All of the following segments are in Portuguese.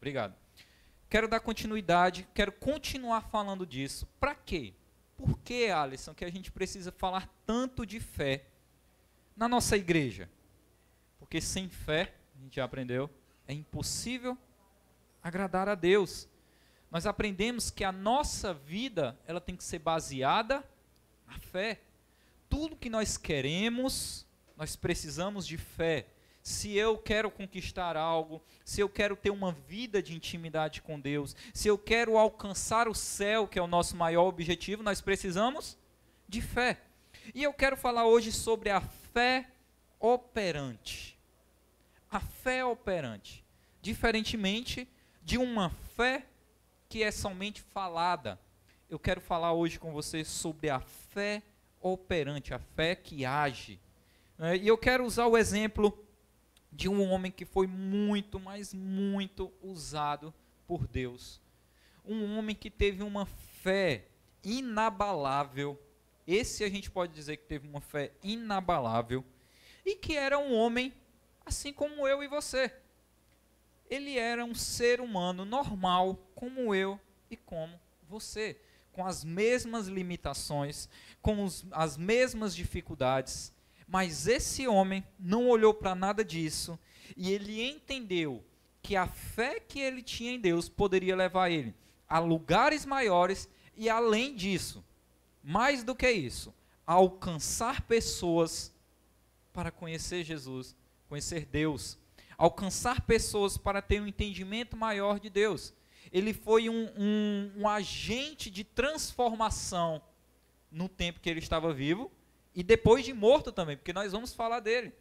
Obrigado. Quero dar continuidade, quero continuar falando disso. Para quê? Por que, Alisson, que a gente precisa falar tanto de fé na nossa igreja? Porque sem fé, a gente já aprendeu, é impossível agradar a Deus. Nós aprendemos que a nossa vida, ela tem que ser baseada na fé. Tudo que nós queremos, nós precisamos de fé. Se eu quero conquistar algo, se eu quero ter uma vida de intimidade com Deus, se eu quero alcançar o céu, que é o nosso maior objetivo, nós precisamos de fé. E eu quero falar hoje sobre a fé operante. A fé operante. Diferentemente de uma fé que é somente falada. Eu quero falar hoje com você sobre a fé operante, a fé que age. E eu quero usar o exemplo de um homem que foi muito, mas muito usado por Deus. Um homem que teve uma fé inabalável. Esse a gente pode dizer que teve uma fé inabalável. E que era um homem assim como eu e você. Ele era um ser humano normal, como eu e como você. Com as mesmas limitações, com as mesmas dificuldades. Mas esse homem não olhou para nada disso e ele entendeu que a fé que ele tinha em Deus poderia levar ele a lugares maiores e, além disso, mais do que isso, a alcançar pessoas para conhecer Jesus, conhecer Deus, alcançar pessoas para ter um entendimento maior de Deus. Ele foi um agente de transformação no tempo que ele estava vivo, e depois de morto também, porque nós vamos falar dele.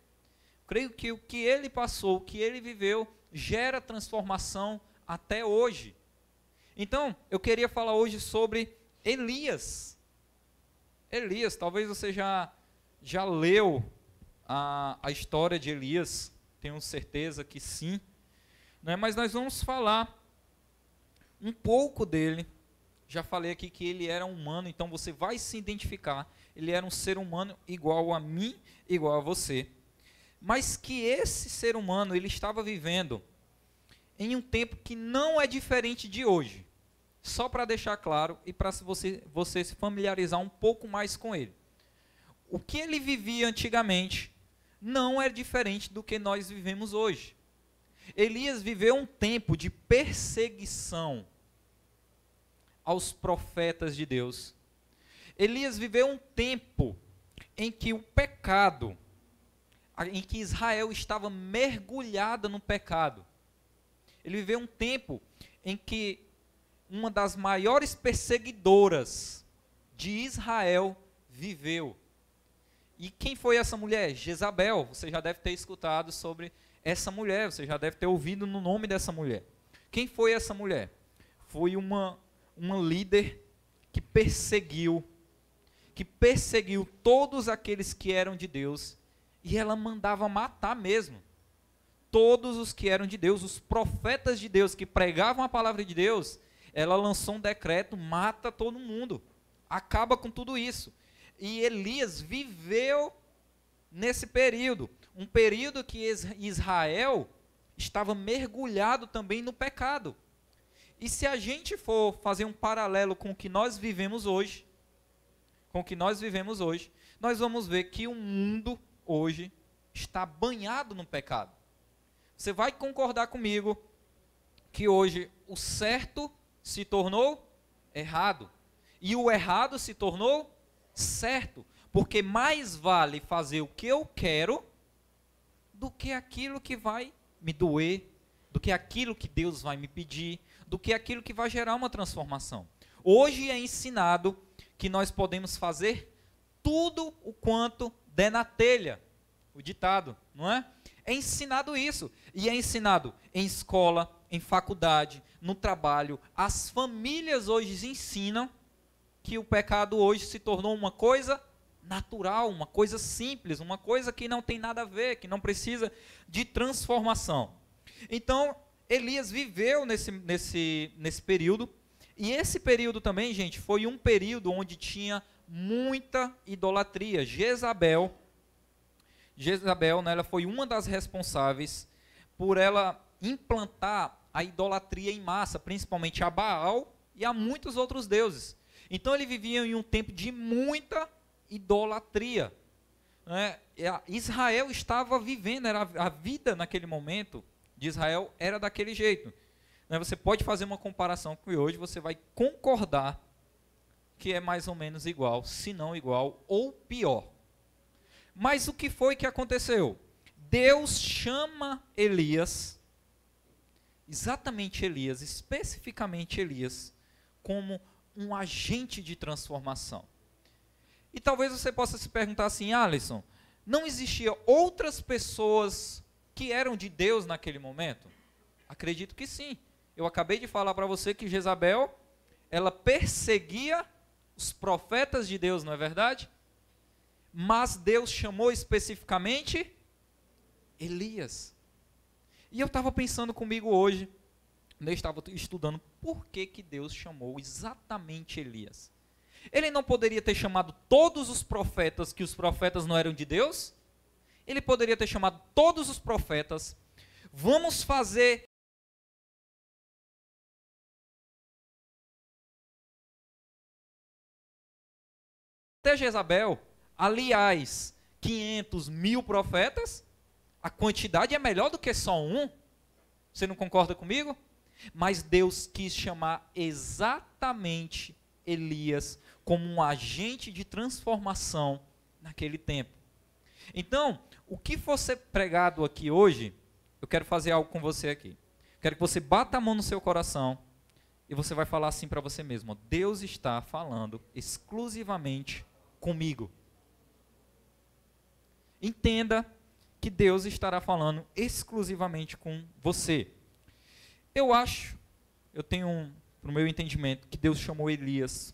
Creio que o que ele passou, o que ele viveu, gera transformação até hoje. Então, eu queria falar hoje sobre Elias. Elias, talvez você já leu a história de Elias, tenho certeza que sim. Né? Mas nós vamos falar um pouco dele. Já falei aqui que ele era humano, então você vai se identificar. Ele era um ser humano igual a mim, igual a você. Mas que esse ser humano, ele estava vivendo em um tempo que não é diferente de hoje. Só para deixar claro e para você se familiarizar um pouco mais com ele. O que ele vivia antigamente não é diferente do que nós vivemos hoje. Elias viveu um tempo de perseguição aos profetas de Deus. Elias viveu um tempo em que o pecado, em que Israel estava mergulhada no pecado. Ele viveu um tempo em que uma das maiores perseguidoras de Israel viveu. E quem foi essa mulher? Jezabel. Você já deve ter escutado sobre essa mulher, você já deve ter ouvido no nome dessa mulher. Quem foi essa mulher? Foi uma líder que perseguiu todos aqueles que eram de Deus, e ela mandava matar mesmo. Todos os que eram de Deus, os profetas de Deus que pregavam a palavra de Deus, ela lançou um decreto, mata todo mundo, acaba com tudo isso. E Elias viveu nesse período, um período que Israel estava mergulhado também no pecado. E se a gente for fazer um paralelo com o que nós vivemos hoje, nós vamos ver que o mundo hoje está banhado no pecado. Você vai concordar comigo que hoje o certo se tornou errado e o errado se tornou certo, porque mais vale fazer o que eu quero do que aquilo que vai me doer, do que aquilo que Deus vai me pedir, do que aquilo que vai gerar uma transformação. Hoje é ensinado que nós podemos fazer tudo o quanto der na telha. O ditado, não é? É ensinado isso. E é ensinado em escola, em faculdade, no trabalho. As famílias hoje ensinam que o pecado hoje se tornou uma coisa natural, uma coisa simples, uma coisa que não tem nada a ver, que não precisa de transformação. Então, Elias viveu nesse período, e esse período também, gente, foi um período onde tinha muita idolatria. Jezabel, né, ela foi uma das responsáveis por ela implantar a idolatria em massa, principalmente a Baal e a muitos outros deuses. Então ele vivia em um tempo de muita idolatria. Né? Israel estava vivendo, era a vida naquele momento de Israel era daquele jeito. Né? Você pode fazer uma comparação com hoje, você vai concordar que é mais ou menos igual, se não igual, ou pior. Mas o que foi que aconteceu? Deus chama Elias, exatamente Elias, especificamente Elias, como um agente de transformação. E talvez você possa se perguntar assim, Alisson, não existia outras pessoas que eram de Deus naquele momento? Acredito que sim. Eu acabei de falar para você que Jezabel, ela perseguia os profetas de Deus, não é verdade? Mas Deus chamou especificamente Elias. E eu estava pensando comigo hoje, eu estava estudando por que Deus chamou exatamente Elias. Ele não poderia ter chamado todos os profetas, que os profetas não eram de Deus? Ele poderia ter chamado todos os profetas. Vamos fazer até Jezabel, aliás, 500 mil profetas, a quantidade é melhor do que só um. Você não concorda comigo? Mas Deus quis chamar exatamente Elias como um agente de transformação naquele tempo. Então, o que for ser pregado aqui hoje, eu quero fazer algo com você aqui. Quero que você bata a mão no seu coração e você vai falar assim para você mesmo: Deus está falando exclusivamente comigo. Entenda que Deus estará falando exclusivamente com você. Eu tenho para o meu entendimento, que Deus chamou Elias.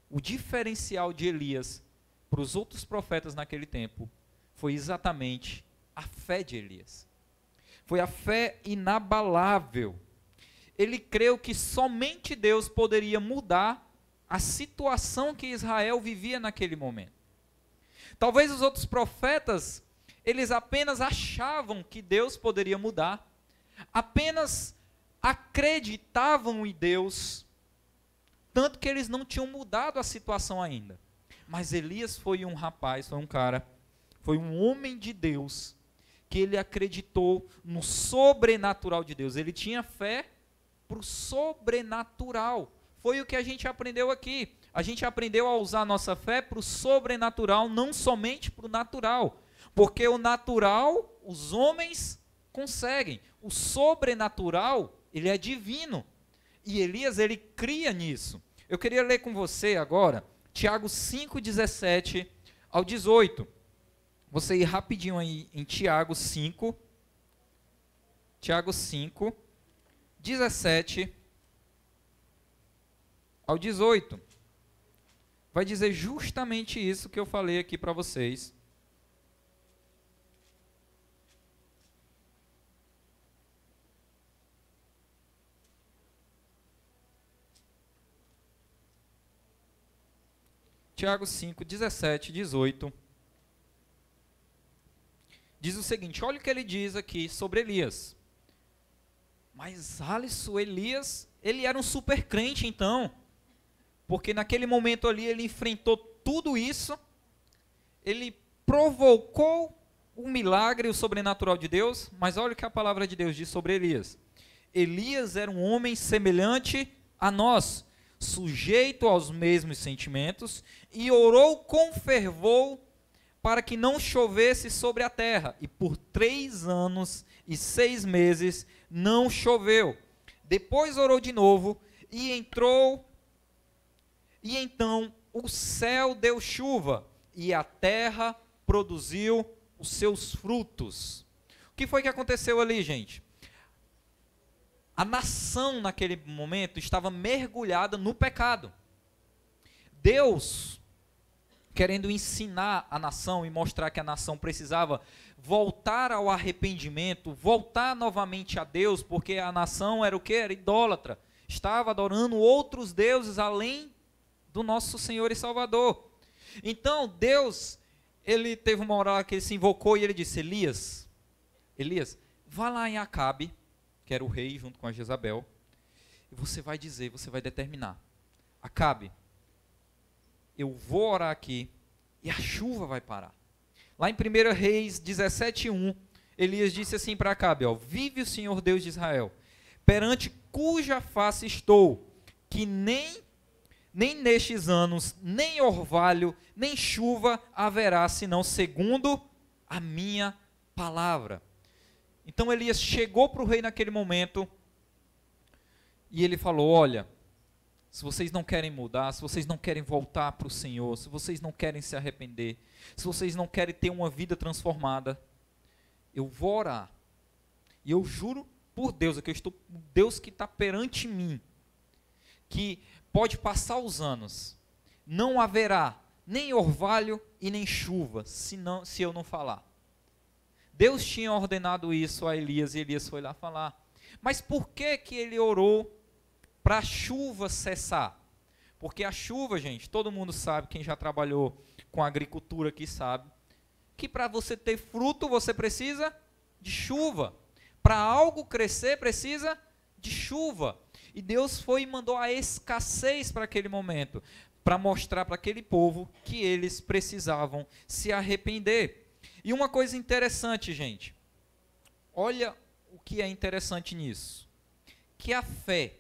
O diferencial de Elias para os outros profetas naquele tempo foi exatamente a fé de Elias. Foi a fé inabalável. Ele creu que somente Deus poderia mudar a situação que Israel vivia naquele momento. Talvez os outros profetas, eles apenas achavam que Deus poderia mudar, apenas acreditavam em Deus, tanto que eles não tinham mudado a situação ainda. Mas Elias foi um rapaz, foi um cara, foi um homem de Deus, que ele acreditou no sobrenatural de Deus. Ele tinha fé para o sobrenatural. Foi o que a gente aprendeu aqui. A gente aprendeu a usar a nossa fé para o sobrenatural, não somente para o natural. Porque o natural, os homens conseguem. O sobrenatural, ele é divino. E Elias, ele cria nisso. Eu queria ler com você agora, Tiago 5, 17 ao 18. Você ir rapidinho aí em Tiago 5, 17 ao 18. Vai dizer justamente isso que eu falei aqui para vocês. Tiago 5, 17, 18. Diz o seguinte, olha o que ele diz aqui sobre Elias. Mas Alisson, Elias, ele era um super crente então. Porque naquele momento ali ele enfrentou tudo isso. Ele provocou o milagre, o sobrenatural de Deus. Mas olha o que a palavra de Deus diz sobre Elias. Elias era um homem semelhante a nós, sujeito aos mesmos sentimentos, e orou com fervor para que não chovesse sobre a terra. E por 3 anos e 6 meses não choveu. Depois orou de novo, e então o céu deu chuva, e a terra produziu os seus frutos. O que foi que aconteceu ali, gente? A nação naquele momento estava mergulhada no pecado. Deus, querendo ensinar a nação e mostrar que a nação precisava voltar ao arrependimento, voltar novamente a Deus, porque a nação era o quê? Era idólatra. Estava adorando outros deuses além do nosso Senhor e Salvador. Então, Deus, ele teve uma hora que ele se invocou e ele disse, Elias, vá lá em Acabe, que era o rei junto com a Jezabel, e você vai dizer, você vai determinar: Acabe, eu vou orar aqui e a chuva vai parar. Lá em 1 Reis 17:1, Elias disse assim para Acabe: vive o Senhor Deus de Israel, perante cuja face estou, que nem nestes anos, nem orvalho, nem chuva haverá, senão segundo a minha palavra. Então Elias chegou para o rei naquele momento e ele falou: olha, se vocês não querem mudar, se vocês não querem voltar para o Senhor, se vocês não querem se arrepender, se vocês não querem ter uma vida transformada, eu vou orar. E eu juro por Deus, que eu estou, Deus que está perante mim, que pode passar os anos, não haverá nem orvalho e nem chuva, se eu não falar. Deus tinha ordenado isso a Elias e Elias foi lá falar. Mas por que ele orou para a chuva cessar? Porque a chuva, gente, todo mundo sabe, quem já trabalhou com agricultura aqui sabe, que para você ter fruto você precisa de chuva. Para algo crescer precisa de chuva. E Deus foi e mandou a escassez para aquele momento, para mostrar para aquele povo que eles precisavam se arrepender. E uma coisa interessante, gente, olha o que é interessante nisso, que a fé,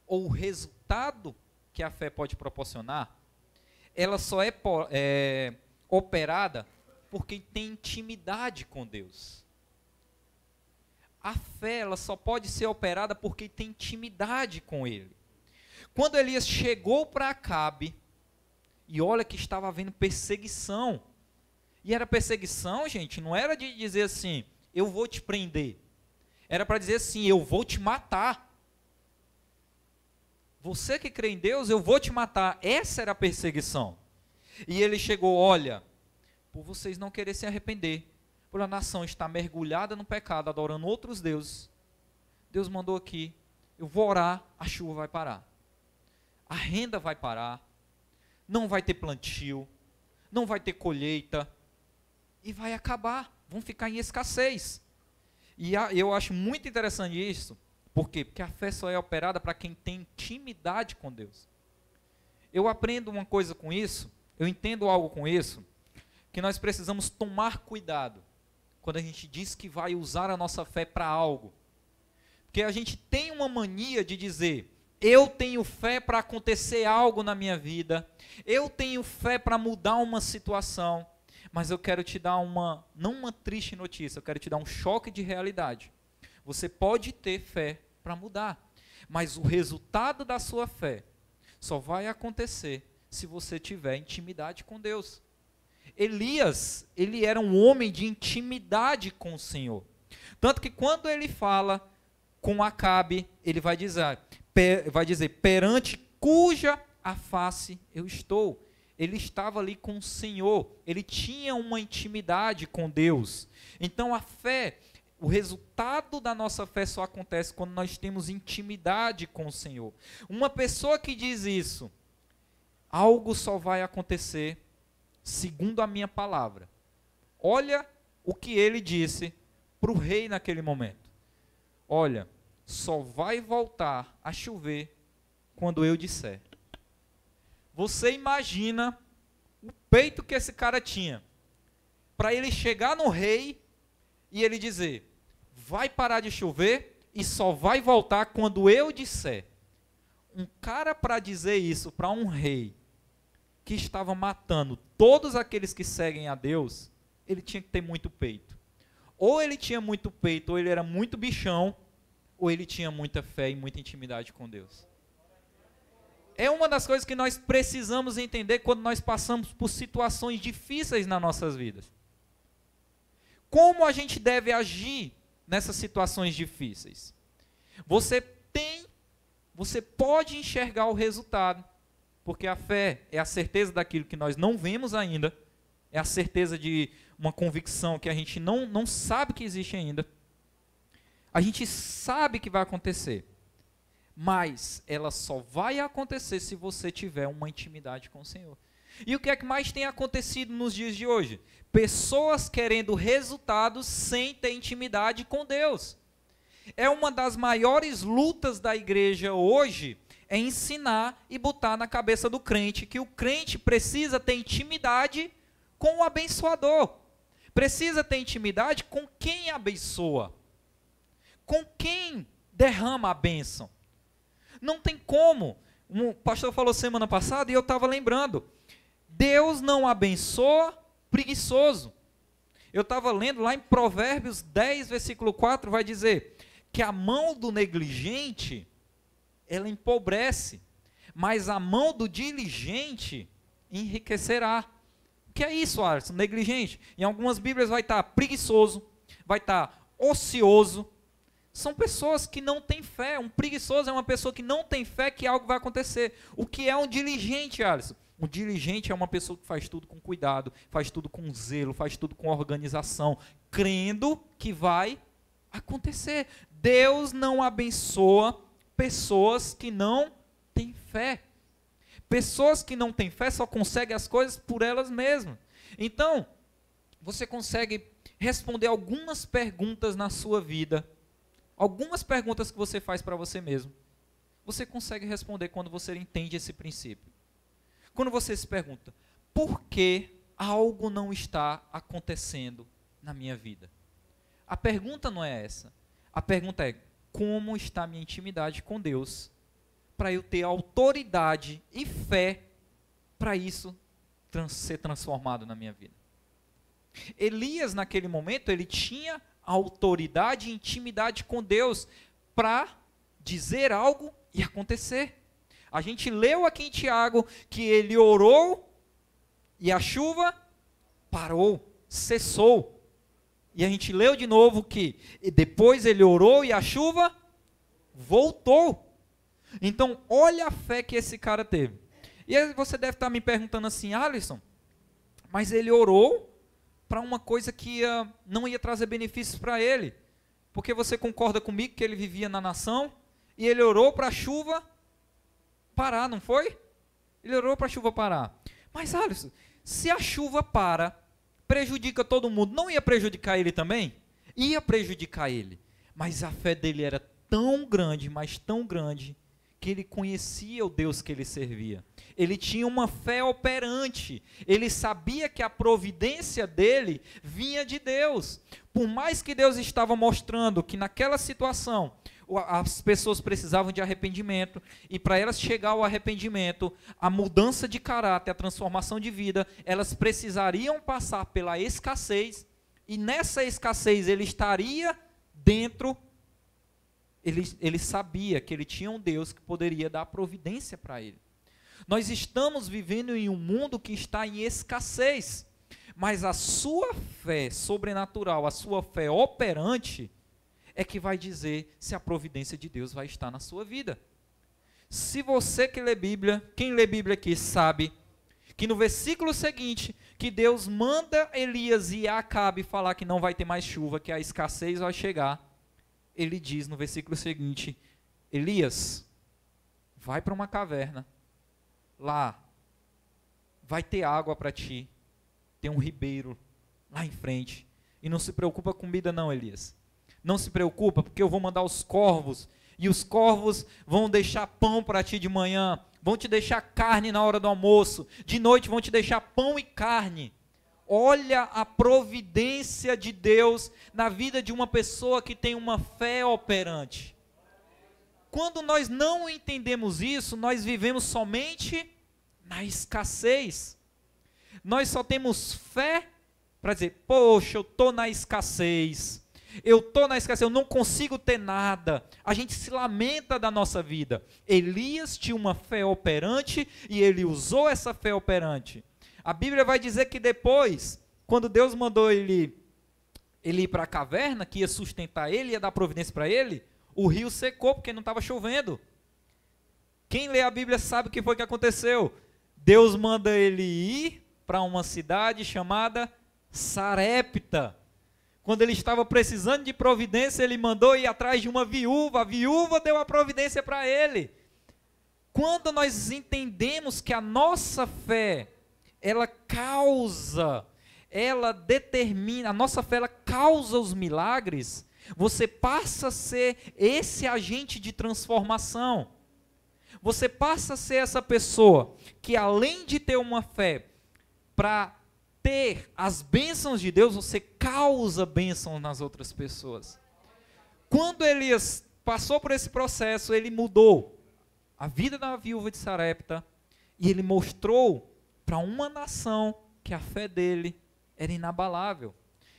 ou o resultado que a fé pode proporcionar, ela só é operada por quem tem intimidade com Deus. A fé, ela só pode ser operada por quem tem intimidade com Ele. Quando Elias chegou para Acabe, e olha que estava havendo perseguição, e era perseguição, gente, não era de dizer assim, eu vou te prender. Era para dizer assim, eu vou te matar. Você que crê em Deus, eu vou te matar. Essa era a perseguição. E ele chegou: olha, por vocês não quererem se arrepender, por a nação estar mergulhada no pecado, adorando outros deuses, Deus mandou aqui, eu vou orar, a chuva vai parar. A renda vai parar, não vai ter plantio, não vai ter colheita, e vai acabar, vão ficar em escassez. E eu acho muito interessante isso. Por quê? Porque a fé só é operada para quem tem intimidade com Deus. Eu aprendo uma coisa com isso, eu entendo algo com isso, que nós precisamos tomar cuidado quando a gente diz que vai usar a nossa fé para algo. Porque a gente tem uma mania de dizer, eu tenho fé para acontecer algo na minha vida, eu tenho fé para mudar uma situação, mas eu quero te dar não uma triste notícia, eu quero te dar um choque de realidade. Você pode ter fé para mudar, mas o resultado da sua fé só vai acontecer se você tiver intimidade com Deus. Elias, ele era um homem de intimidade com o Senhor. Tanto que quando ele fala com Acabe, ele vai dizer, perante cuja a face eu estou. Ele estava ali com o Senhor, ele tinha uma intimidade com Deus. Então a fé, o resultado da nossa fé só acontece quando nós temos intimidade com o Senhor. Uma pessoa que diz isso, algo só vai acontecer segundo a minha palavra. Olha o que ele disse para o rei naquele momento. Olha, só vai voltar a chover quando eu disser. Você imagina o peito que esse cara tinha para ele chegar no rei e ele dizer, vai parar de chover e só vai voltar quando eu disser. Um cara para dizer isso para um rei que estava matando todos aqueles que seguem a Deus, ele tinha que ter muito peito. Ou ele tinha muito peito, ou ele era muito bichão, ou ele tinha muita fé e muita intimidade com Deus. É uma das coisas que nós precisamos entender quando nós passamos por situações difíceis nas nossas vidas. Como a gente deve agir nessas situações difíceis? Você pode enxergar o resultado, porque a fé é a certeza daquilo que nós não vemos ainda, é a certeza de uma convicção que a gente não sabe que existe ainda. A gente sabe que vai acontecer, mas ela só vai acontecer se você tiver uma intimidade com o Senhor. E o que é que mais tem acontecido nos dias de hoje? Pessoas querendo resultados sem ter intimidade com Deus. É uma das maiores lutas da igreja hoje, é ensinar e botar na cabeça do crente que o crente precisa ter intimidade com o abençoador. Precisa ter intimidade com quem abençoa. Com quem derrama a bênção. Não tem como. O pastor falou semana passada e eu estava lembrando. Deus não abençoa preguiçoso. Eu estava lendo lá em Provérbios 10, versículo 4, vai dizer que a mão do negligente, ela empobrece, mas a mão do diligente enriquecerá. O que é isso, Alisson? Negligente. Em algumas Bíblias vai estar preguiçoso, vai estar ocioso. São pessoas que não têm fé. Um preguiçoso é uma pessoa que não tem fé que algo vai acontecer. O que é um diligente, Alisson? Um diligente é uma pessoa que faz tudo com cuidado, faz tudo com zelo, faz tudo com organização, crendo que vai acontecer. Deus não abençoa pessoas que não têm fé. Pessoas que não têm fé só conseguem as coisas por elas mesmas. Então, você consegue responder algumas perguntas na sua vida, algumas perguntas que você faz para você mesmo. Você consegue responder quando você entende esse princípio. Quando você se pergunta, por que algo não está acontecendo na minha vida? A pergunta não é essa. A pergunta é, como está a minha intimidade com Deus, para eu ter autoridade e fé para isso ser transformado na minha vida? Elias, naquele momento, ele tinha autoridade e intimidade com Deus para dizer algo e acontecer. A gente leu aqui em Tiago que ele orou e a chuva parou, cessou. E a gente leu de novo que depois ele orou e a chuva voltou. Então, olha a fé que esse cara teve. E aí você deve estar me perguntando assim, Alisson, mas ele orou para uma coisa que não ia trazer benefícios para ele. Porque você concorda comigo que ele vivia na nação e ele orou para a chuva parar, não foi? Ele orou para a chuva parar. Mas, Alisson, se a chuva para, prejudica todo mundo, não ia prejudicar ele também? Ia prejudicar ele. Mas a fé dele era tão grande, mas tão grande, que ele conhecia o Deus que ele servia. Ele tinha uma fé operante. Ele sabia que a providência dele vinha de Deus. Por mais que Deus estava mostrando que naquela situação as pessoas precisavam de arrependimento, e para elas chegar ao arrependimento, a mudança de caráter, a transformação de vida, elas precisariam passar pela escassez, e nessa escassez ele estaria dentro. Ele sabia que ele tinha um Deus que poderia dar providência para ele. Nós estamos vivendo em um mundo que está em escassez, mas a sua fé sobrenatural, a sua fé operante, é que vai dizer se a providência de Deus vai estar na sua vida. Se você que lê Bíblia, quem lê Bíblia aqui sabe, que no versículo seguinte, que Deus manda Elias e Acabe falar que não vai ter mais chuva, que a escassez vai chegar, ele diz no versículo seguinte, Elias, vai para uma caverna, lá vai ter água para ti, tem um ribeiro lá em frente, e não se preocupa com comida não, Elias. Não se preocupa, porque eu vou mandar os corvos, e os corvos vão deixar pão para ti de manhã, vão te deixar carne na hora do almoço, de noite vão te deixar pão e carne. Olha a providência de Deus na vida de uma pessoa que tem uma fé operante. Quando nós não entendemos isso, nós vivemos somente na escassez. Nós só temos fé para dizer, poxa, eu estou na escassez. Eu estou na escassez, eu não consigo ter nada. A gente se lamenta da nossa vida. Elias tinha uma fé operante e ele usou essa fé operante. A Bíblia vai dizer que depois, quando Deus mandou ele ir para a caverna, que ia sustentar ele, ia dar providência para ele, o rio secou porque não estava chovendo. Quem lê a Bíblia sabe o que foi que aconteceu. Deus manda ele ir para uma cidade chamada Sarepta. Quando ele estava precisando de providência, ele mandou ir atrás de uma viúva. A viúva deu a providência para ele. Quando nós entendemos que a nossa fé, ela causa, ela determina, a nossa fé ela causa os milagres, Você passa a ser esse agente de transformação. Você passa a ser essa pessoa que, além de ter uma fé para ter as bênçãos de Deus, você causa bênçãos nas outras pessoas. Quando Elias passou por esse processo, ele mudou a vida da viúva de Sarepta e ele mostrou para uma nação que a fé dele era inabalável.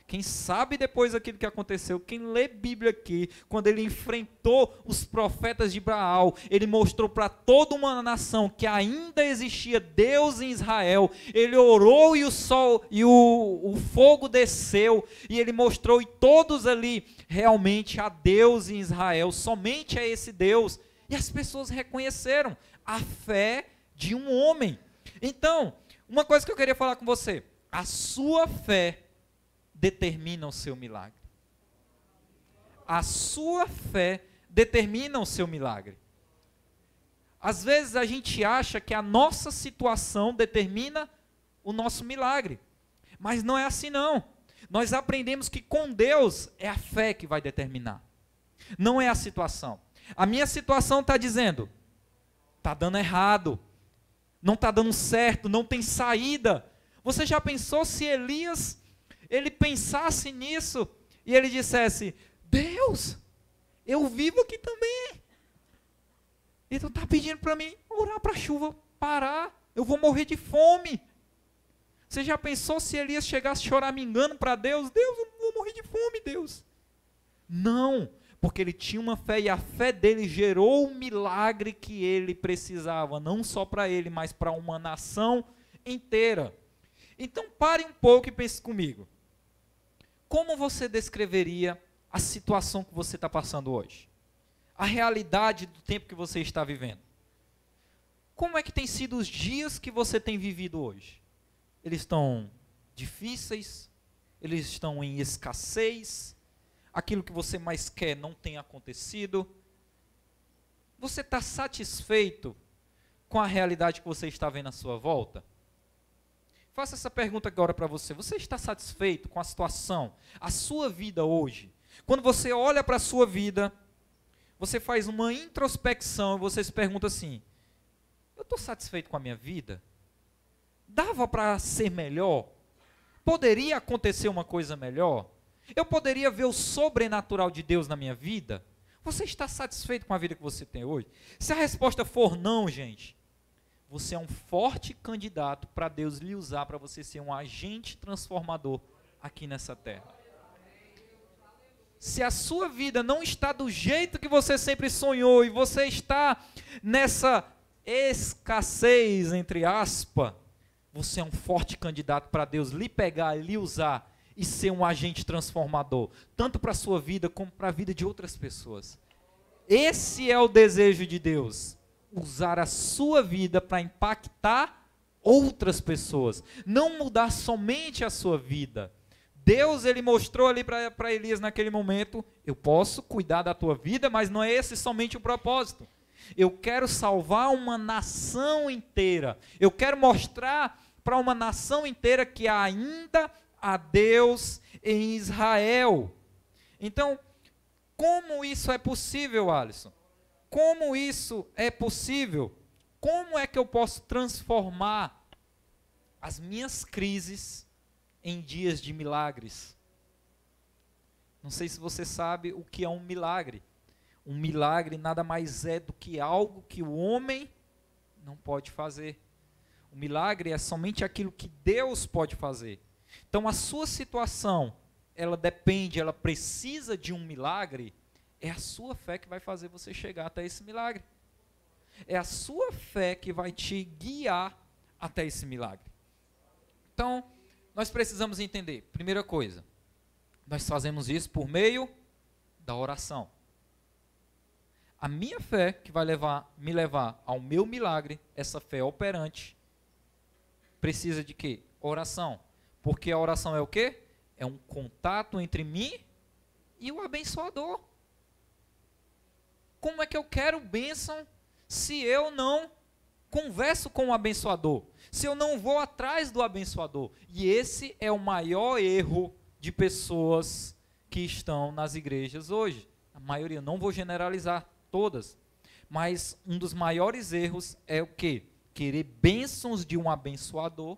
Quem sabe depois daquilo que aconteceu, quem lê Bíblia aqui, quando ele enfrentou os profetas de Baal, ele mostrou para toda uma nação que ainda existia Deus em Israel. Ele orou e o sol e o fogo desceu, e ele mostrou e todos ali realmente há Deus em Israel, somente é esse Deus. E as pessoas reconheceram a fé de um homem. Então, uma coisa que eu queria falar com você, a sua fé determina o seu milagre. A sua fé determina o seu milagre. Às vezes a gente acha que a nossa situação determina o nosso milagre, mas não é assim não. Nós aprendemos que com Deus é a fé que vai determinar, não é a situação. A minha situação está dizendo, está dando errado, não está dando certo, não tem saída. Você já pensou se Elias, ele pensasse nisso e ele dissesse, Deus, eu vivo aqui também, e tu está pedindo para mim orar para a chuva parar, eu vou morrer de fome. Você já pensou se Elias chegasse choramingando para Deus, Deus, eu vou morrer de fome, Deus? Não, porque ele tinha uma fé e a fé dele gerou o milagre que ele precisava, não só para ele, mas para uma nação inteira. Então pare um pouco e pense comigo. Como você descreveria a situação que você está passando hoje? A realidade do tempo que você está vivendo? Como é que tem sido os dias que você tem vivido hoje? Eles estão difíceis? Eles estão em escassez? Aquilo que você mais quer não tem acontecido? Você está satisfeito com a realidade que você está vendo à sua volta? Faça essa pergunta agora para você. Você está satisfeito com a situação, a sua vida hoje? Quando você olha para a sua vida, você faz uma introspecção e você se pergunta assim, eu estou satisfeito com a minha vida? Dava para ser melhor? Poderia acontecer uma coisa melhor? Eu poderia ver o sobrenatural de Deus na minha vida? Você está satisfeito com a vida que você tem hoje? Se a resposta for não, gente, você é um forte candidato para Deus lhe usar para você ser um agente transformador aqui nessa terra. Se a sua vida não está do jeito que você sempre sonhou e você está nessa escassez, entre aspas, você é um forte candidato para Deus lhe pegar e lhe usar e ser um agente transformador, tanto para a sua vida como para a vida de outras pessoas. Esse é o desejo de Deus. Usar a sua vida para impactar outras pessoas, não mudar somente a sua vida. Deus, ele mostrou ali para Elias naquele momento, eu posso cuidar da tua vida, mas não é esse somente o propósito. Eu quero salvar uma nação inteira. Eu quero mostrar para uma nação inteira que ainda há Deus em Israel. Então, como isso é possível, Alisson? Como isso é possível? Como é que eu posso transformar as minhas crises em dias de milagres? Não sei se você sabe o que é um milagre. Um milagre nada mais é do que algo que o homem não pode fazer. O milagre é somente aquilo que Deus pode fazer. Então a sua situação, ela depende, ela precisa de um milagre. É a sua fé que vai fazer você chegar até esse milagre. É a sua fé que vai te guiar até esse milagre. Então, nós precisamos entender, primeira coisa, nós fazemos isso por meio da oração. A minha fé que vai me levar ao meu milagre, essa fé operante, precisa de quê? Oração. Porque a oração é o quê? É um contato entre mim e o abençoador. Como é que eu quero bênção se eu não converso com o abençoador? Se eu não vou atrás do abençoador? E esse é o maior erro de pessoas que estão nas igrejas hoje. A maioria, não vou generalizar todas, mas um dos maiores erros é o quê? Querer bênçãos de um abençoador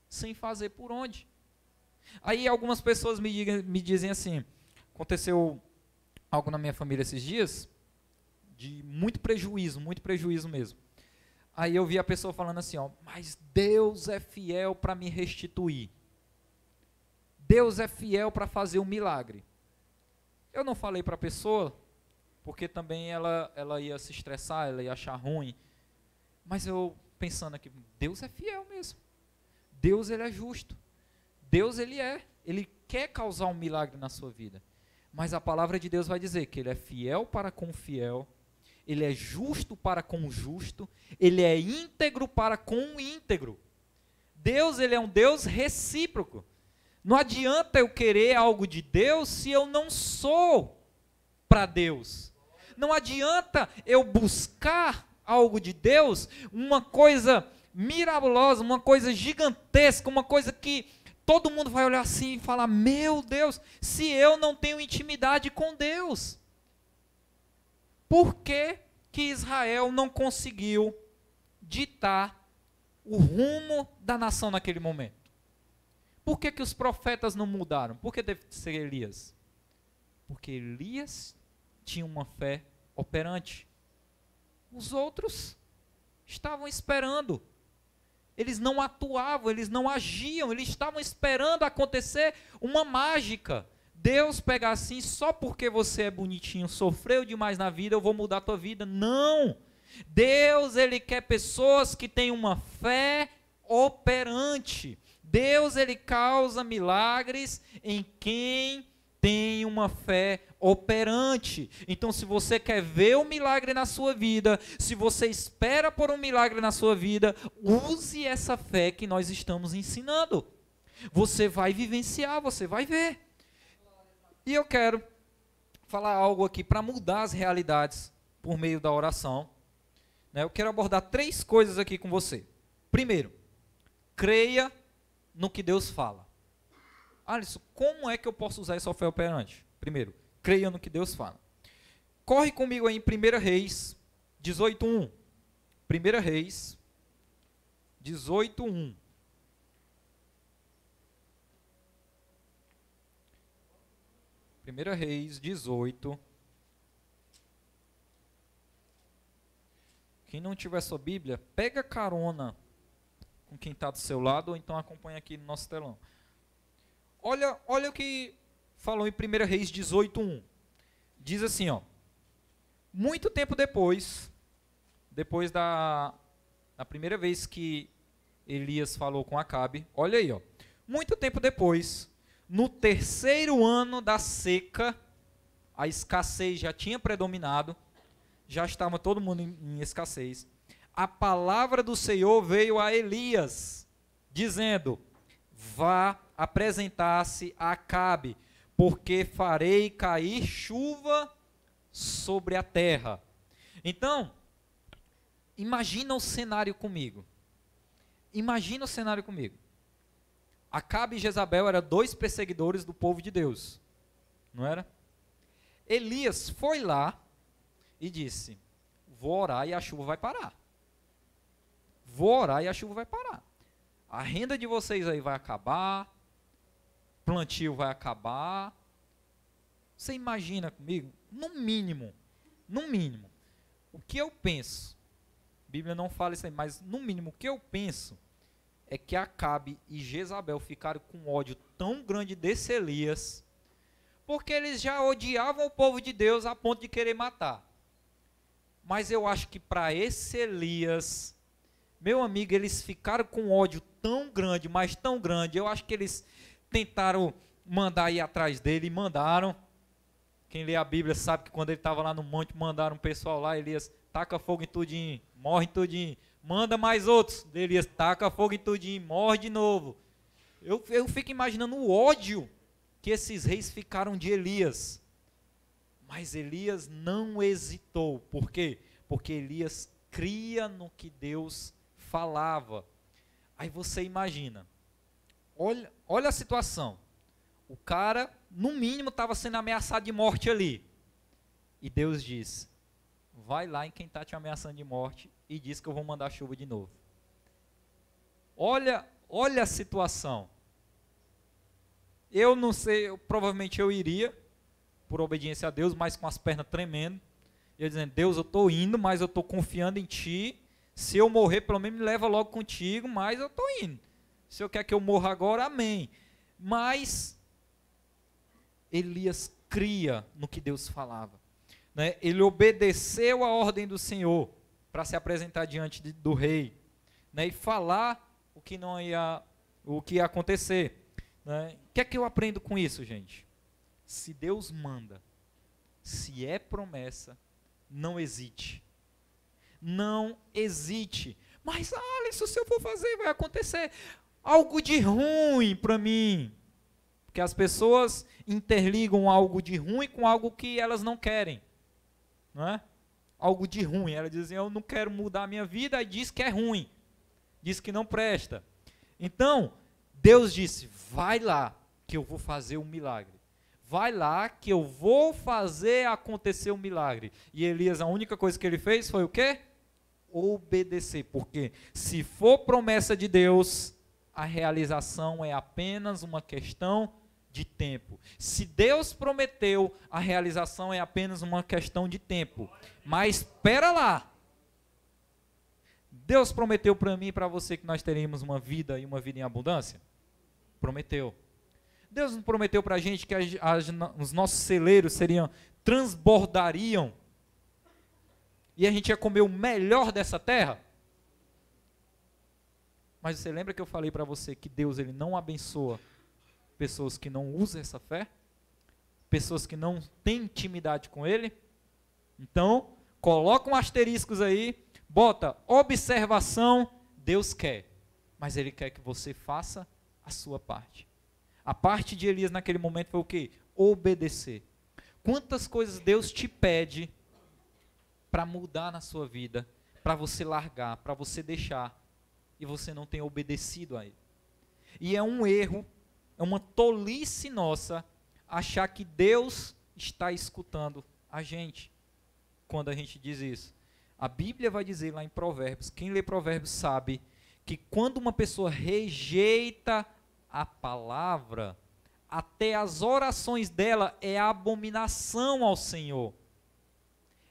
sem fazer por onde. Aí algumas pessoas me dizem assim, aconteceu algo na minha família esses dias, de muito prejuízo mesmo. Aí eu vi a pessoa falando assim, ó, mas Deus é fiel para me restituir. Deus é fiel para fazer um milagre. Eu não falei para a pessoa, porque também ela ia se estressar, ela ia achar ruim. Mas eu pensando aqui, Deus é fiel mesmo. Deus, ele é justo. Deus, ele quer causar um milagre na sua vida. Mas a palavra de Deus vai dizer que ele é fiel para com o fiel, ele é justo para com o justo, ele é íntegro para com o íntegro. Deus, ele é um Deus recíproco. Não adianta eu querer algo de Deus se eu não sou para Deus. Não adianta eu buscar algo de Deus, uma coisa miraculosa, uma coisa gigantesca, uma coisa que todo mundo vai olhar assim e falar, meu Deus, se eu não tenho intimidade com Deus. Por que que Israel não conseguiu ditar o rumo da nação naquele momento? Por que que os profetas não mudaram? Por que deve ser Elias? Porque Elias tinha uma fé operante. Os outros estavam esperando. Eles não atuavam, eles não agiam, eles estavam esperando acontecer uma mágica. Deus pegar assim, só porque você é bonitinho, sofreu demais na vida, eu vou mudar a tua vida. Não! Deus, ele quer pessoas que têm uma fé operante. Deus, ele causa milagres em quem tem uma fé operante. Então, se você quer ver um milagre na sua vida, se você espera por um milagre na sua vida, use essa fé que nós estamos ensinando. Você vai vivenciar, você vai ver. E eu quero falar algo aqui para mudar as realidades por meio da oração. Eu quero abordar 3 coisas aqui com você. Primeiro, creia no que Deus fala. Alisson, como é que eu posso usar essa fé operante? Primeiro, creia no que Deus fala. Corre comigo aí em 1 Reis 18:1. 1 Reis 18:1. Primeira Reis 18. Quem não tiver sua Bíblia, pega carona com quem está do seu lado, ou então acompanha aqui no nosso telão. Olha o que falou em 1 Reis 18:1. Diz assim, ó. Muito tempo depois da primeira vez que Elias falou com Acabe, olha aí, ó. Muito tempo depois, no 3º ano da seca, a escassez já tinha predominado, já estava todo mundo em escassez. A palavra do Senhor veio a Elias, dizendo, vá apresentar-se a Acabe, porque farei cair chuva sobre a terra. Então, imagina o cenário comigo. Imagina o cenário comigo. Acabe e Jezabel eram 2 perseguidores do povo de Deus, não era? Elias foi lá e disse, vou orar e a chuva vai parar. Vou orar e a chuva vai parar. A renda de vocês aí vai acabar, plantio vai acabar. Você imagina comigo? No mínimo, o que eu penso, a Bíblia não fala isso aí, mas no mínimo o que eu penso é que Acabe e Jezabel ficaram com ódio tão grande desse Elias, porque eles já odiavam o povo de Deus a ponto de querer matar. Mas eu acho que para esse Elias, meu amigo, eles ficaram com ódio tão grande, mas tão grande, eu acho que eles tentaram mandar ir atrás dele, e mandaram. Quem lê a Bíblia sabe que quando ele estava lá no monte, mandaram um pessoal lá, Elias, taca fogo em tudinho, morre em tudinho. Manda mais outros. Elias, taca fogo em tudinho, morre de novo. Eu fico imaginando o ódio que esses reis ficaram de Elias. Mas Elias não hesitou. Por quê? Porque Elias cria no que Deus falava. Aí você imagina. Olha a situação. O cara, no mínimo, estava sendo ameaçado de morte ali. E Deus diz, vai lá em quem está te ameaçando de morte e diz que eu vou mandar chuva de novo. Olha a situação. Eu não sei, provavelmente eu iria, por obediência a Deus, mas com as pernas tremendo. Eu dizendo, Deus, eu estou indo, mas eu estou confiando em Ti. Se eu morrer, pelo menos me leva logo contigo, mas eu estou indo. Se o Senhor quer que eu morra agora, amém. Mas Elias cria no que Deus falava. Né? Ele obedeceu a ordem do Senhor para se apresentar diante do rei, né? E falar o que ia acontecer. Né? O que é que eu aprendo com isso, gente? Se Deus manda, se é promessa, não hesite. Não hesite. Mas, Alisson, se eu for fazer, vai acontecer algo de ruim para mim. Porque as pessoas interligam algo de ruim com algo que elas não querem. Não é? Algo de ruim. Elas dizem, eu não quero mudar a minha vida, e diz que é ruim. Diz que não presta. Então, Deus disse, vai lá que eu vou fazer um milagre. Vai lá que eu vou fazer acontecer um milagre. E Elias, a única coisa que ele fez foi o quê? Obedecer. Porque se for promessa de Deus, a realização é apenas uma questão de tempo. Se Deus prometeu, a realização é apenas uma questão de tempo. Mas espera lá. Deus prometeu para mim e para você que nós teríamos uma vida e uma vida em abundância? Prometeu. Deus não prometeu para a gente que os nossos celeiros transbordariam e a gente ia comer o melhor dessa terra? Mas você lembra que eu falei para você que Deus ele não abençoa pessoas que não usam essa fé? Pessoas que não têm intimidade com Ele? Então, coloca um asteriscos aí, bota observação, Deus quer, mas Ele quer que você faça a sua parte. A parte de Elias naquele momento foi o quê? Obedecer. Quantas coisas Deus te pede para mudar na sua vida, para você largar, para você deixar, e você não tem obedecido a Ele. E é um erro, é uma tolice nossa, achar que Deus está escutando a gente, quando a gente diz isso. A Bíblia vai dizer lá em Provérbios, quem lê Provérbios sabe, que quando uma pessoa rejeita a palavra, até as orações dela é abominação ao Senhor.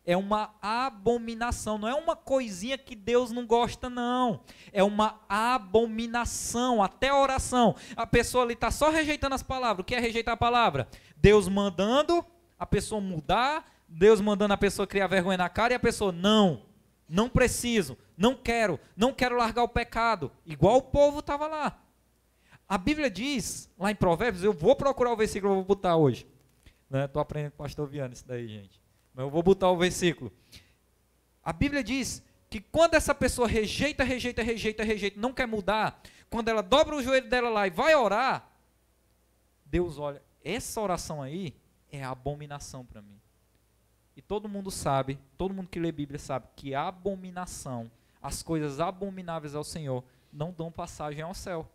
É uma abominação, não é uma coisinha que Deus não gosta, não. É uma abominação, até a oração. A pessoa ali está só rejeitando as palavras. O que é rejeitar a palavra? Deus mandando a pessoa mudar, Deus mandando a pessoa criar vergonha na cara, e a pessoa, não preciso, não quero largar o pecado. Igual o povo estava lá. A Bíblia diz, lá em Provérbios, eu vou procurar o versículo, eu vou botar hoje. Estou aprendendo com o pastor Viana isso daí, gente. Mas eu vou botar o versículo. A Bíblia diz que quando essa pessoa rejeita, não quer mudar, quando ela dobra o joelho dela lá e vai orar, Deus olha, essa oração aí é abominação para mim. E todo mundo sabe, todo mundo que lê Bíblia sabe que a abominação, as coisas abomináveis ao Senhor, não dão passagem ao céu.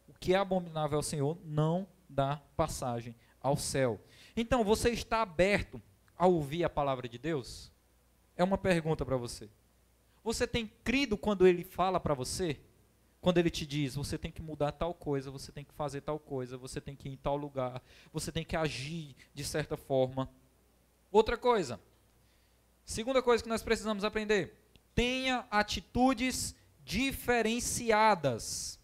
O que é abominável ao Senhor não dá passagem ao céu. Então, você está aberto a ouvir a palavra de Deus? É uma pergunta para você. Você tem crido quando Ele fala para você? Quando Ele te diz, você tem que mudar tal coisa, você tem que fazer tal coisa, você tem que ir em tal lugar, você tem que agir de certa forma. Outra coisa, segunda coisa que nós precisamos aprender, tenha atitudes diferenciadas.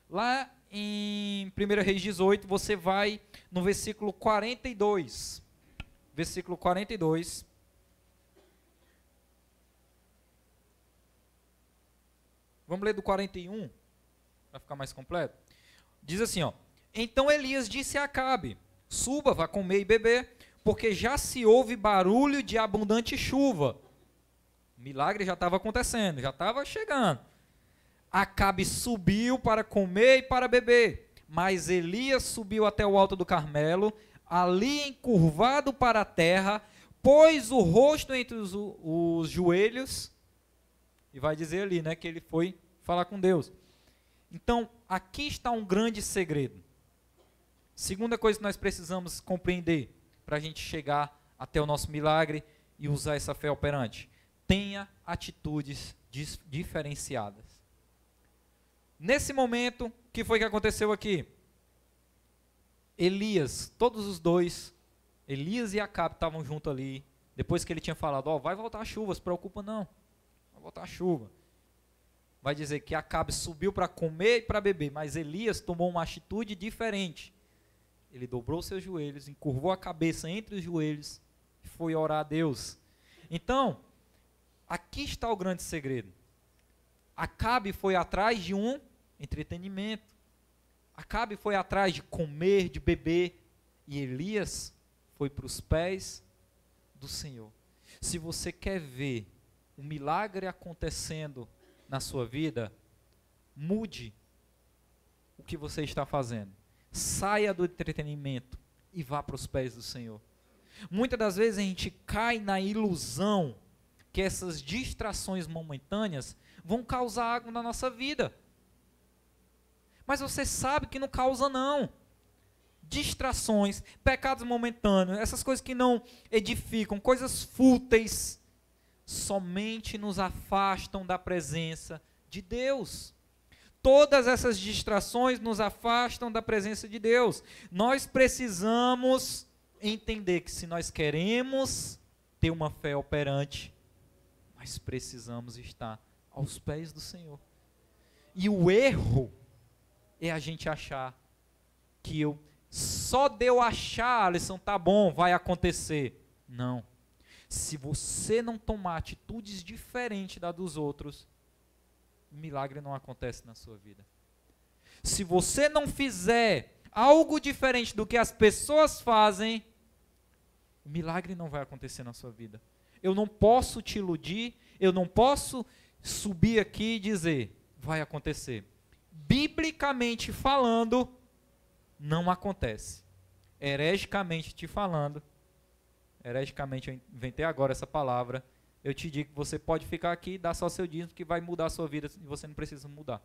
Lá em 1 Reis 18, você vai no versículo 42. Versículo 42. Vamos ler do 41, para ficar mais completo. Diz assim, ó. Então Elias disse a Acabe, suba, vá comer e beber, porque já se ouve barulho de abundante chuva. O milagre já estava acontecendo, já estava chegando. Acabe subiu para comer e para beber, mas Elias subiu até o alto do Carmelo, ali encurvado para a terra, pôs o rosto entre os joelhos, e vai dizer ali, né, que ele foi falar com Deus. Então, aqui está um grande segredo. Segunda coisa que nós precisamos compreender para a gente chegar até o nosso milagre e usar essa fé operante. Tenha atitudes diferenciadas. Nesse momento, o que foi que aconteceu aqui? Elias, todos os dois, Elias e Acabe estavam juntos ali, depois que ele tinha falado, ó, vai voltar a chuva, se preocupa não, vai voltar a chuva. Vai dizer que Acabe subiu para comer e para beber, mas Elias tomou uma atitude diferente. Ele dobrou seus joelhos, encurvou a cabeça entre os joelhos e foi orar a Deus. Então, aqui está o grande segredo. Acabe foi atrás de um entretenimento. Acabe foi atrás de comer, de beber. E Elias foi para os pés do Senhor. Se você quer ver o milagre acontecendo na sua vida, mude o que você está fazendo. Saia do entretenimento e vá para os pés do Senhor. Muitas das vezes a gente cai na ilusão que essas distrações momentâneas vão causar algo na nossa vida. Mas você sabe que não causa não. Distrações, pecados momentâneos, essas coisas que não edificam, coisas fúteis, somente nos afastam da presença de Deus. Todas essas distrações nos afastam da presença de Deus. Nós precisamos entender que se nós queremos ter uma fé operante, nós precisamos estar aos pés do Senhor. E o erro é a gente achar que só de eu achar, Alisson, tá bom, vai acontecer. Não. Se você não tomar atitudes diferentes da dos outros, o milagre não acontece na sua vida. Se você não fizer algo diferente do que as pessoas fazem, o milagre não vai acontecer na sua vida. Eu não posso te iludir, eu não posso subir aqui e dizer, vai acontecer. Biblicamente falando, não acontece. Heregicamente te falando, heregicamente eu inventei agora essa palavra, eu te digo que você pode ficar aqui e dar só seu dízimo que vai mudar a sua vida e você não precisa mudar.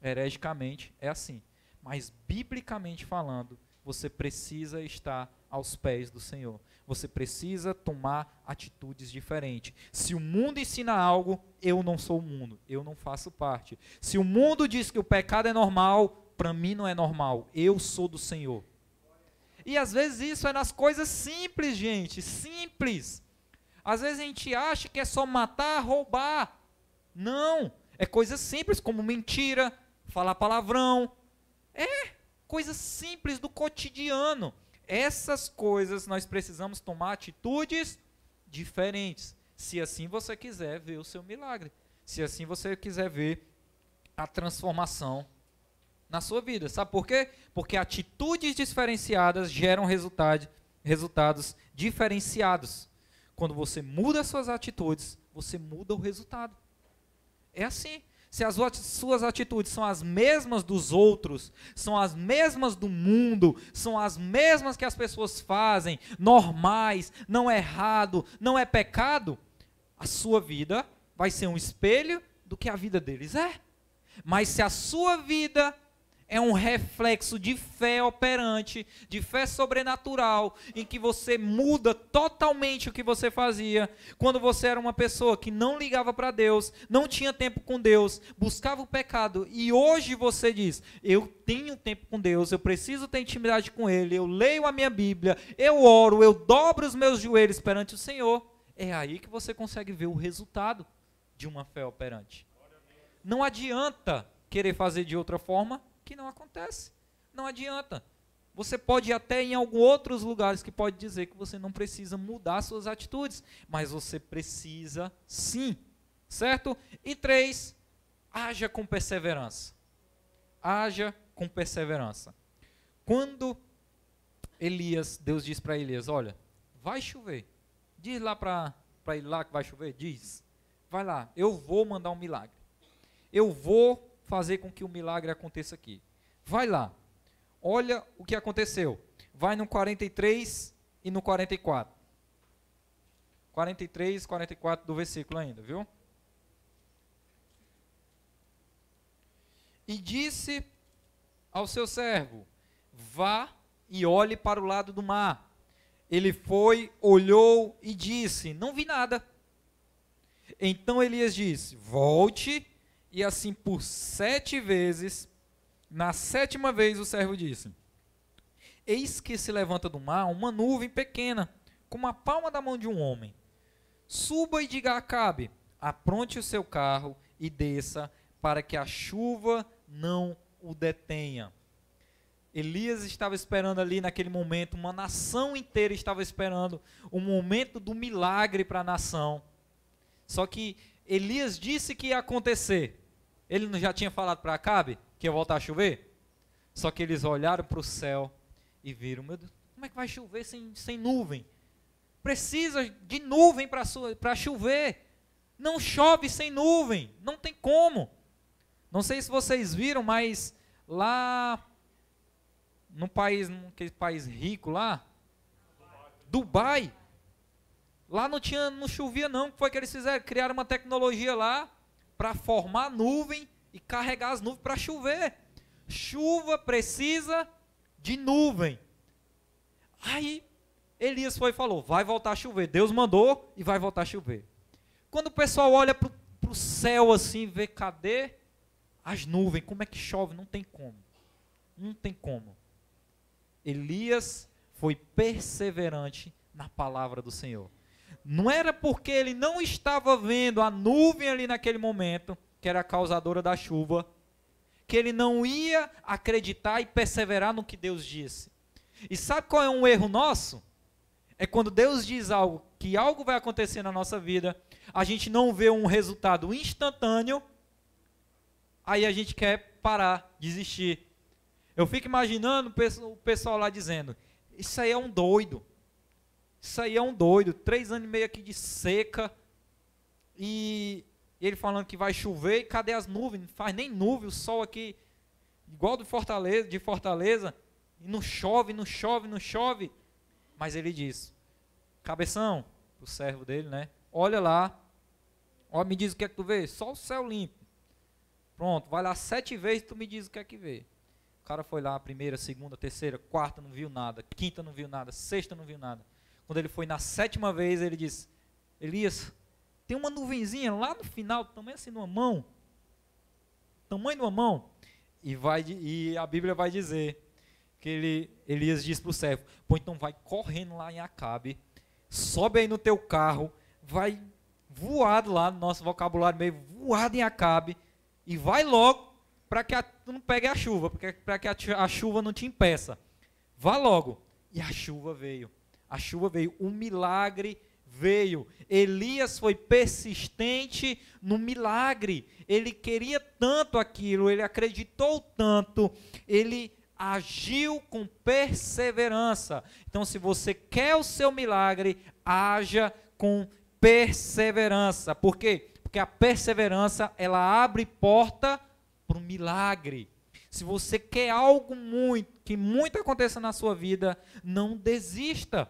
Heregicamente é assim. Mas biblicamente falando, você precisa estar aos pés do Senhor. Você precisa tomar atitudes diferentes. Se o mundo ensina algo, eu não sou o mundo. Eu não faço parte. Se o mundo diz que o pecado é normal, para mim não é normal. Eu sou do Senhor. E às vezes isso é nas coisas simples, gente. Simples. Às vezes a gente acha que é só matar, roubar. Não. É coisas simples como mentira, falar palavrão. É coisas simples do cotidiano. Essas coisas nós precisamos tomar atitudes diferentes. Se assim você quiser ver o seu milagre. Se assim você quiser ver a transformação na sua vida. Sabe por quê? Porque atitudes diferenciadas geram resultados diferenciados. Quando você muda suas atitudes, você muda o resultado. É assim. Se as suas atitudes são as mesmas dos outros, são as mesmas do mundo, são as mesmas que as pessoas fazem, normais, não é errado, não é pecado, a sua vida vai ser um espelho do que a vida deles é. Mas se a sua vida é um reflexo de fé operante, de fé sobrenatural, em que você muda totalmente o que você fazia, quando você era uma pessoa que não ligava para Deus, não tinha tempo com Deus, buscava o pecado, e hoje você diz, eu tenho tempo com Deus, eu preciso ter intimidade com Ele, eu leio a minha Bíblia, eu oro, eu dobro os meus joelhos perante o Senhor, é aí que você consegue ver o resultado de uma fé operante. Não adianta querer fazer de outra forma, que não acontece, não adianta. Você pode ir até em alguns outros lugares que pode dizer que você não precisa mudar suas atitudes, mas você precisa sim, certo? E 3, haja com perseverança. Haja com perseverança. Quando Deus diz para Elias, olha, vai chover, diz lá para ele lá que vai chover, diz, vai lá, eu vou mandar um milagre, eu vou fazer com que o milagre aconteça aqui. Vai lá. Olha o que aconteceu. Vai no 43 e no 44. 43 e 44 do versículo ainda, viu? E disse ao seu servo, vá e olhe para o lado do mar. Ele foi, olhou e disse, não vi nada. Então Elias disse, volte, e assim por 7 vezes. Na 7ª vez o servo disse, eis que se levanta do mar uma nuvem pequena, como a palma da mão de um homem. Suba e diga a Acabe, apronte o seu carro e desça, para que a chuva não o detenha. Elias estava esperando ali naquele momento, uma nação inteira estava esperando o momento do milagre para a nação. Só que Elias disse que ia acontecer. Ele não já tinha falado para Acabe que ia voltar a chover? Só que eles olharam para o céu e viram, meu Deus, como é que vai chover sem nuvem? Precisa de nuvem para chover. Não chove sem nuvem, não tem como. Não sei se vocês viram, mas lá no país, naquele país rico lá, Dubai, lá não chovia não. O que foi que eles fizeram? Criaram uma tecnologia lá para formar nuvem e carregar as nuvens para chover. Chuva precisa de nuvem. Aí Elias foi e falou, vai voltar a chover. Deus mandou e vai voltar a chover. Quando o pessoal olha para o céu assim, vê cadê as nuvens, como é que chove? Não tem como. Não tem como. Elias foi perseverante na palavra do Senhor. Não era porque ele não estava vendo a nuvem ali naquele momento, que era a causadora da chuva, que ele não ia acreditar e perseverar no que Deus disse. E sabe qual é um erro nosso? É quando Deus diz algo, que algo vai acontecer na nossa vida, a gente não vê um resultado instantâneo, aí a gente quer parar, desistir. Eu fico imaginando o pessoal lá dizendo, isso aí é um doido. Isso aí é um doido. 3 anos e meio aqui de seca. E ele falando que vai chover. E cadê as nuvens? Não faz nem nuvem. O sol aqui, igual de Fortaleza. E não chove, não chove, não chove. Mas ele diz, cabeção, o servo dele, né? Olha lá. Ó, me diz o que é que tu vê. Só o céu limpo. Pronto, vai lá 7 vezes e tu me diz o que é que vê. O cara foi lá, 1ª, 2ª, 3ª, 4ª, não viu nada. 5ª não viu nada. 6ª não viu nada. Quando ele foi na 7ª vez, ele disse, Elias, tem uma nuvenzinha lá no final, tamanho assim de uma mão. Tamanho de uma mão. E a Bíblia vai dizer que Elias disse para o servo, pô, então vai correndo lá em Acabe, sobe aí no teu carro, vai voado lá, no nosso vocabulário meio voado em Acabe, e vai logo, para que tu não pegue a chuva, para que a chuva não te impeça. Vá logo. E a chuva veio. A chuva veio. O milagre veio. Elias foi persistente no milagre. Ele queria tanto aquilo, ele acreditou tanto, ele agiu com perseverança. Então, se você quer o seu milagre, haja com perseverança. Por quê? Porque a perseverança, ela abre porta para um milagre. Se você quer algo que muito aconteça na sua vida, não desista.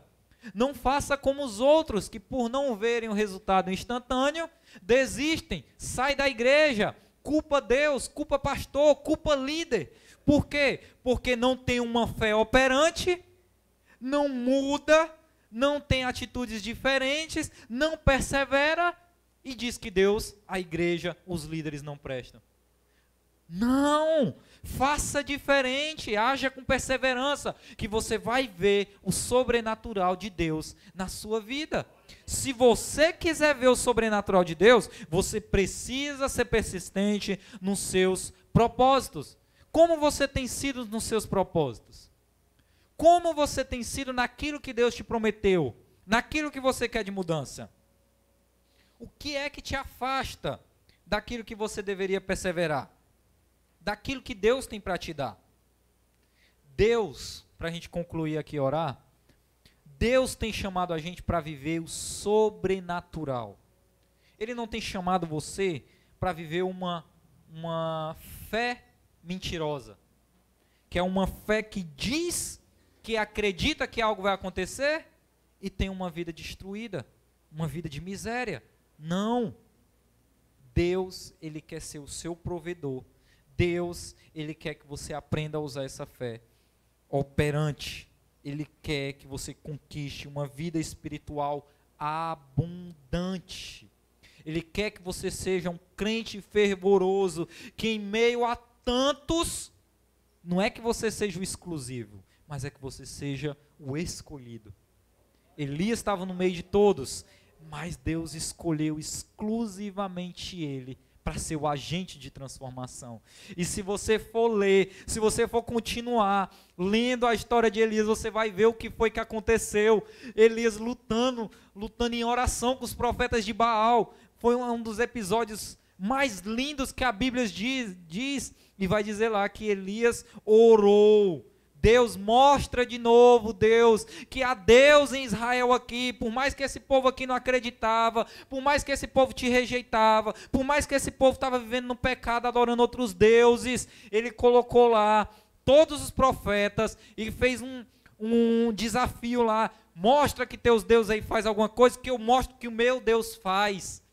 Não faça como os outros, que por não verem o resultado instantâneo, desistem, sai da igreja, culpa Deus, culpa pastor, culpa líder. Por quê? Porque não tem uma fé operante, não muda, não tem atitudes diferentes, não persevera e diz que Deus, a igreja, os líderes não prestam. Não, faça diferente, haja com perseverança, que você vai ver o sobrenatural de Deus na sua vida. Se você quiser ver o sobrenatural de Deus, você precisa ser persistente nos seus propósitos. Como você tem sido nos seus propósitos? Como você tem sido naquilo que Deus te prometeu? Naquilo que você quer de mudança? O que é que te afasta daquilo que você deveria perseverar? Daquilo que Deus tem para te dar. Deus, para a gente concluir aqui e orar, Deus tem chamado a gente para viver o sobrenatural. Ele não tem chamado você para viver uma fé mentirosa, que é uma fé que diz que acredita que algo vai acontecer e tem uma vida destruída, uma vida de miséria. Não. Deus, Ele quer ser o seu provedor. Deus, Ele quer que você aprenda a usar essa fé. operante. Ele quer que você conquiste uma vida espiritual abundante. Ele quer que você seja um crente fervoroso, que em meio a tantos, não é que você seja o exclusivo, mas é que você seja o escolhido. Elias estava no meio de todos, mas Deus escolheu exclusivamente ele para ser o agente de transformação. E se você for ler, se você for continuar lendo a história de Elias, você vai ver o que foi que aconteceu. Elias lutando em oração com os profetas de Baal. Foi um dos episódios mais lindos que a Bíblia diz, e vai dizer lá que Elias orou. Deus mostra de novo, Deus, que há Deus em Israel aqui, por mais que esse povo aqui não acreditava, por mais que esse povo te rejeitava, por mais que esse povo estava vivendo no pecado, adorando outros deuses, ele colocou lá todos os profetas e fez um desafio lá, mostra que teus deuses aí faz alguma coisa, que eu mostro que o meu Deus faz.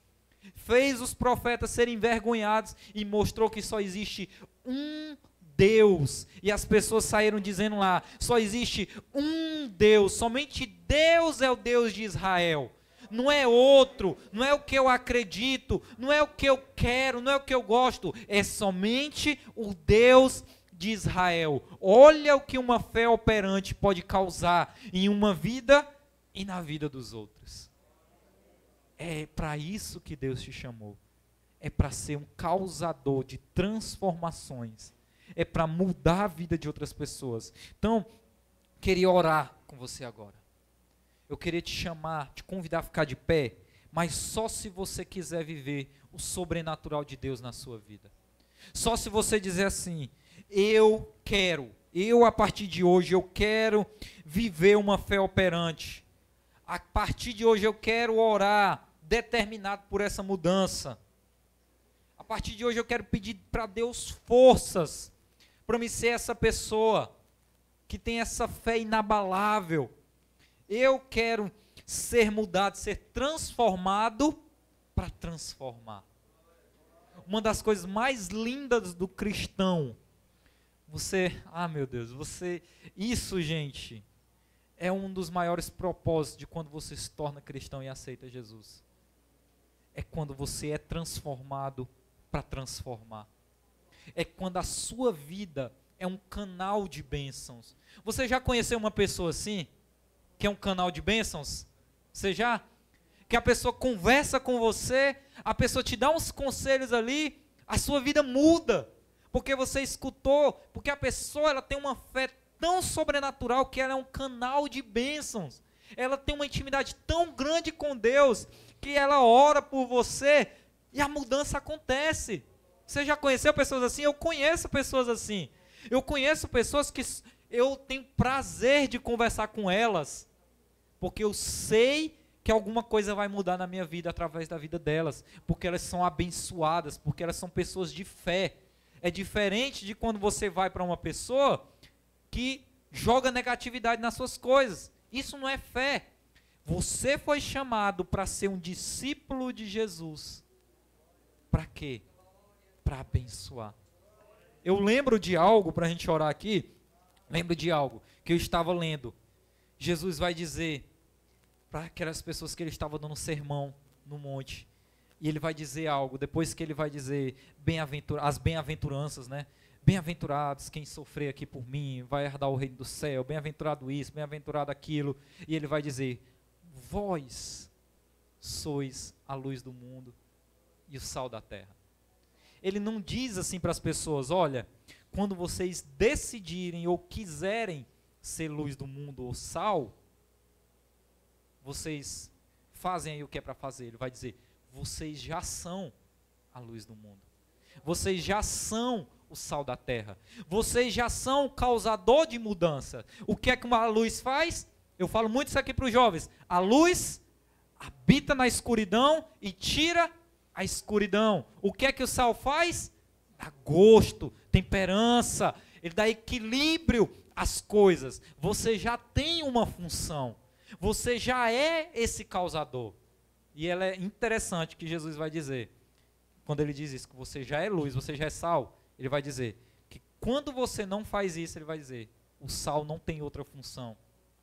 Fez os profetas serem envergonhados e mostrou que só existe um Deus, e as pessoas saíram dizendo lá, só existe um Deus, somente Deus é o Deus de Israel, não é outro, não é o que eu acredito, não é o que eu quero, não é o que eu gosto, é somente o Deus de Israel. Olha o que uma fé operante pode causar em uma vida e na vida dos outros. É para isso que Deus te chamou, é para ser um causador de transformações, é para mudar a vida de outras pessoas. Então, queria orar com você agora. Eu queria te chamar, te convidar a ficar de pé, mas só se você quiser viver o sobrenatural de Deus na sua vida. Só se você dizer assim, eu a partir de hoje, eu quero viver uma fé operante. A partir de hoje eu quero orar, determinado por essa mudança. A partir de hoje eu quero pedir para Deus forças, para me ser essa pessoa que tem essa fé inabalável. Eu quero ser mudado, ser transformado para transformar. Uma das coisas mais lindas do cristão, meu Deus, isso, gente, é um dos maiores propósitos de quando você se torna cristão e aceita Jesus. É quando você é transformado para transformar. É quando a sua vida é um canal de bênçãos. Você já conheceu uma pessoa assim? Que é um canal de bênçãos? Você já? Que a pessoa conversa com você, a pessoa te dá uns conselhos ali, a sua vida muda. Porque você escutou, porque a pessoa ela tem uma fé tão sobrenatural que ela é um canal de bênçãos. Ela tem uma intimidade tão grande com Deus, que ela ora por você e a mudança acontece. Você já conheceu pessoas assim? Eu conheço pessoas assim. Eu conheço pessoas que eu tenho prazer de conversar com elas, porque eu sei que alguma coisa vai mudar na minha vida através da vida delas, porque elas são abençoadas, porque elas são pessoas de fé. É diferente de quando você vai para uma pessoa que joga negatividade nas suas coisas. Isso não é fé. Você foi chamado para ser um discípulo de Jesus. Para quê? Para abençoar. Eu lembro de algo, para a gente orar aqui, lembro de algo que eu estava lendo. Jesus vai dizer para aquelas pessoas que ele estava dando sermão no monte, e ele vai dizer algo, depois que ele vai dizer as bem-aventuranças, né? Bem-aventurados quem sofrer aqui por mim, vai herdar o reino do céu, bem-aventurado isso, bem-aventurado aquilo, e ele vai dizer, vós sois a luz do mundo e o sal da terra. Ele não diz assim para as pessoas, olha, quando vocês decidirem ou quiserem ser luz do mundo ou sal, vocês fazem aí o que é para fazer. Ele vai dizer, vocês já são a luz do mundo. Vocês já são o sal da terra. Vocês já são o causador de mudança. O que é que uma luz faz? Eu falo muito isso aqui para os jovens. A luz habita na escuridão e tira a escuridão. O que é que o sal faz? Dá gosto, temperança, ele dá equilíbrio às coisas. Você já tem uma função. Você já é esse causador. E ela é interessante que Jesus vai dizer, quando ele diz isso, que você já é luz, você já é sal, ele vai dizer que quando você não faz isso, ele vai dizer, O sal não tem outra função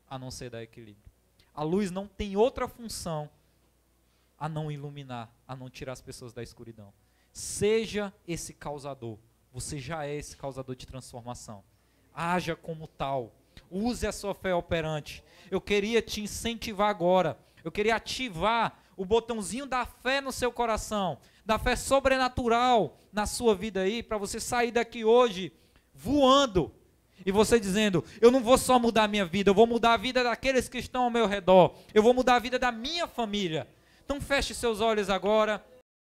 a não ser dar equilíbrio. A luz não tem outra função a não iluminar, a não tirar as pessoas da escuridão. Seja esse causador. Você já é esse causador de transformação. Haja como tal. Use a sua fé operante. Eu queria te incentivar agora. Eu queria ativar o botãozinho da fé no seu coração, da fé sobrenatural na sua vida aí, para você sair daqui hoje voando. E você dizendo, eu não vou só mudar a minha vida, eu vou mudar a vida daqueles que estão ao meu redor. Eu vou mudar a vida da minha família. Então feche seus olhos agora.